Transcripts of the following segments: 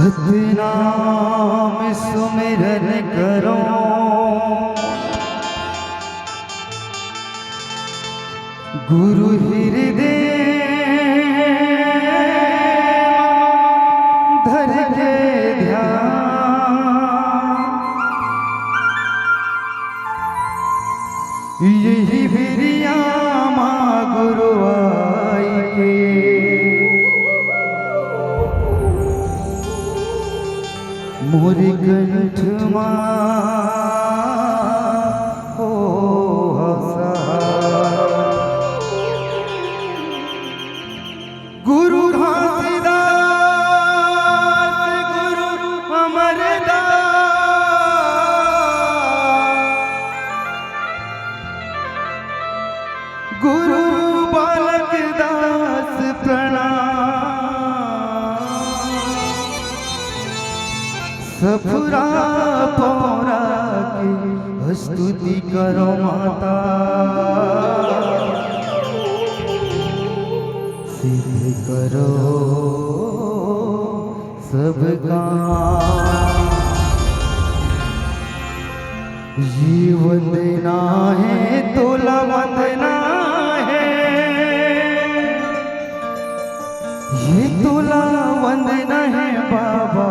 सतनाम सुमिरन करो गुरु हृदय धर के ध्यान यही बिरिया माँ गुरु आई के मोरी कंठ हो गुरु घासीदास गुरु अमरदास गुरु बालक दास प्रणाम सफुरा पौरा की स्तुति करो माता सिद्ध करो सब काम ये वंदना है तोला वंदना है ये तोला वंदना है बाबा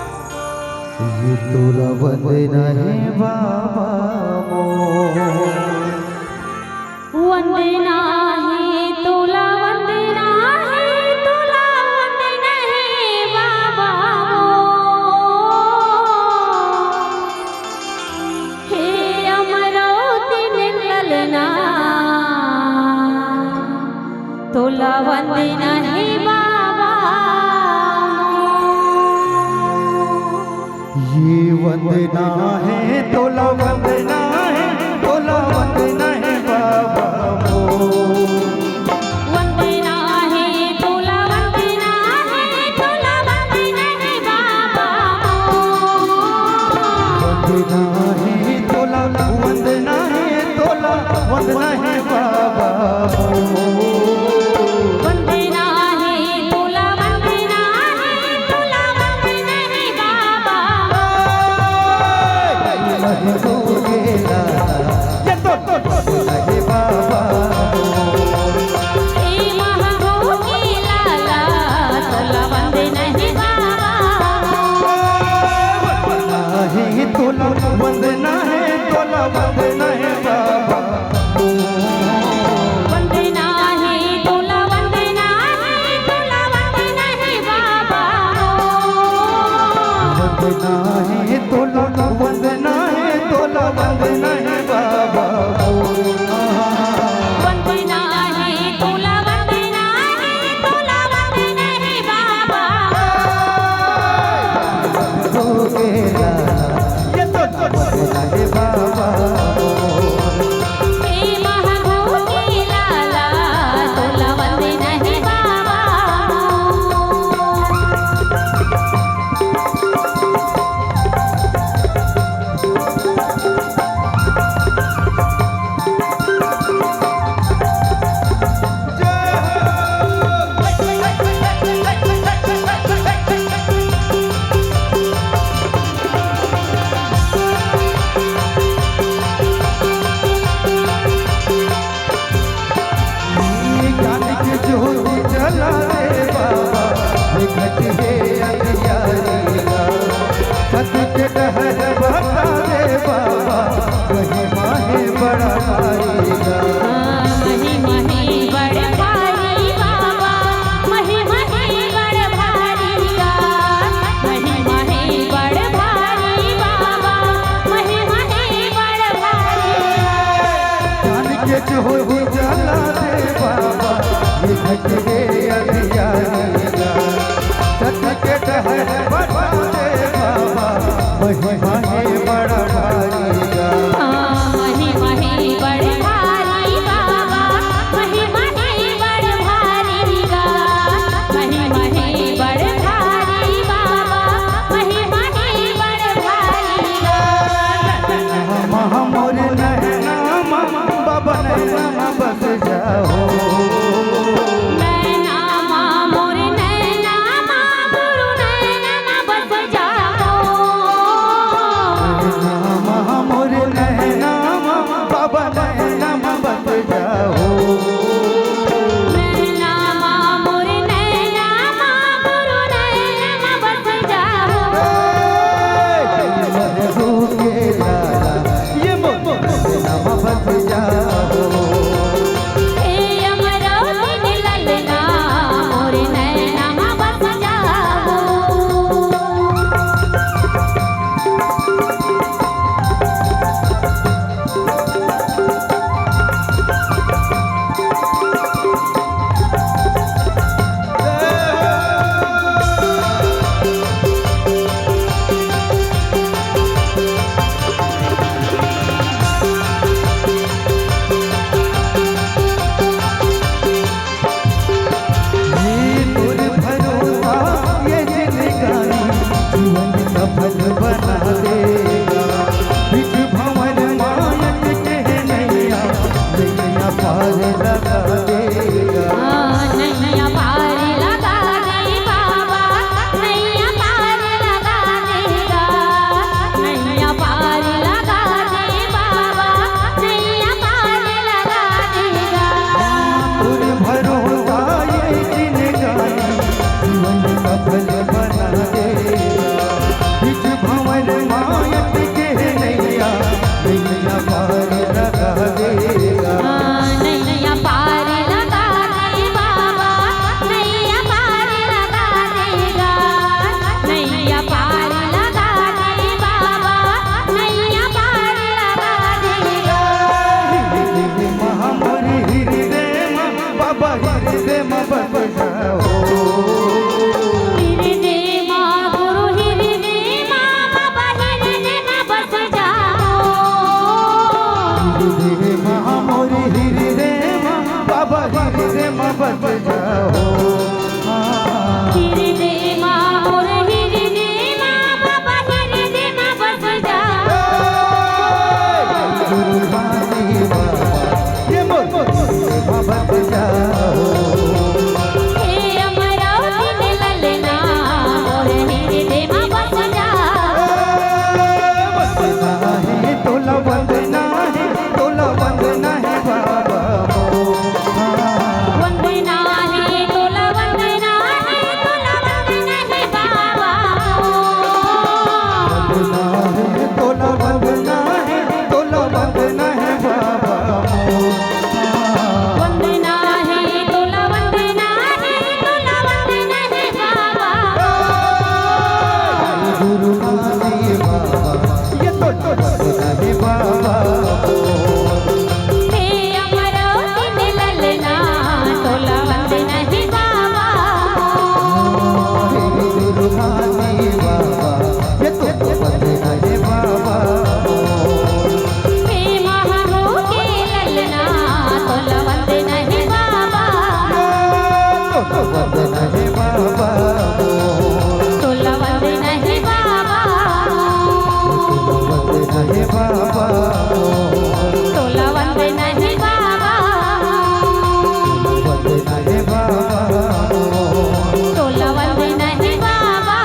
ये तोला वंदना है बाबा वंदना है तोला वंदना है तोला वंदना है बाबा हे अमरावती ललना तोला वंदना है बाबा ये वंदना है तोला वंदना है तोला वंदना है बाबा वंदना है तोला वंदना है तोला वंदना है बाबा वंदना है तोला वंदना है तोला वंदना है बाबा वंदना है तोला वंदना है तोला वंदना है बाबा वंदना है तोला वंदना है बाबा वंदना है तोला वंदना है तोला वंदना है बाबा वंदना है तोला वंदना है तोला वंदना है बाबा वंदना है तोला वंदना है तोला वंदना है बाबा है बाबा हे महाभोगी लाला तोला वंदना है बाबा बाबा नैना बस जाओ नैना माँ मोरे नैना माँ गुरु नैना बस जाओ नैना मोरे नैना बाबा नैना बस जाओ नैना माँ मोरे नैना माँ गुरु नैना बस जाओ ये नैना बस जाओ हे अमरावती ललना मोरे नैना बस जाओ नैया पार लगा दे बाबा नैया पार लगा देगा नैया पार लगा दे बाबा नैया पार लगा देगा भरोसा ये जिंदगानी जीवन सफल बना देगा बीच भंवर मायत के नैया नैया पार लगा देगा नैया पार लगा दे बाबा नैया पार लगा देगा नैया पार लगा दे बाबा नैया पार लगा देगा महामोरी हृदय बाबा हृदय बस जाओ हृदय माँ गुरु हृदय माँ बाबा हृदय बस जाओ हृदय महामोरी हृदय बाबा हृदय बस जाओ हृदय माँ मोरे हृदय माँ बाबा हृदय बस जाओ ये बस जाओ हे अमरावती ललना मोरे हृदय बस जाओ वंदना है तोला वंदना है बाबा वंदना है तोला वंदना है बाबा वंदना है तोला वंदना है बाबा वंदना है तोला वंदना है बाबा गुरु नानी बाबा ये तो वंदना है बाबा हे अमरावती ललना तोला वंदना है बाबा गुरु नानी बाबा ये तो वंदना है बाबा हे महारो के ललना तोला वंदना है बाबा तो वंदना है बाबा तोला वंदना है बाबा वंदना है बाबा तोला वंदना है बाबा वंदना है बाबा तोला वंदना है बाबा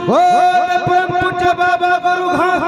ओ परम पूज्य बाबा गुरु घास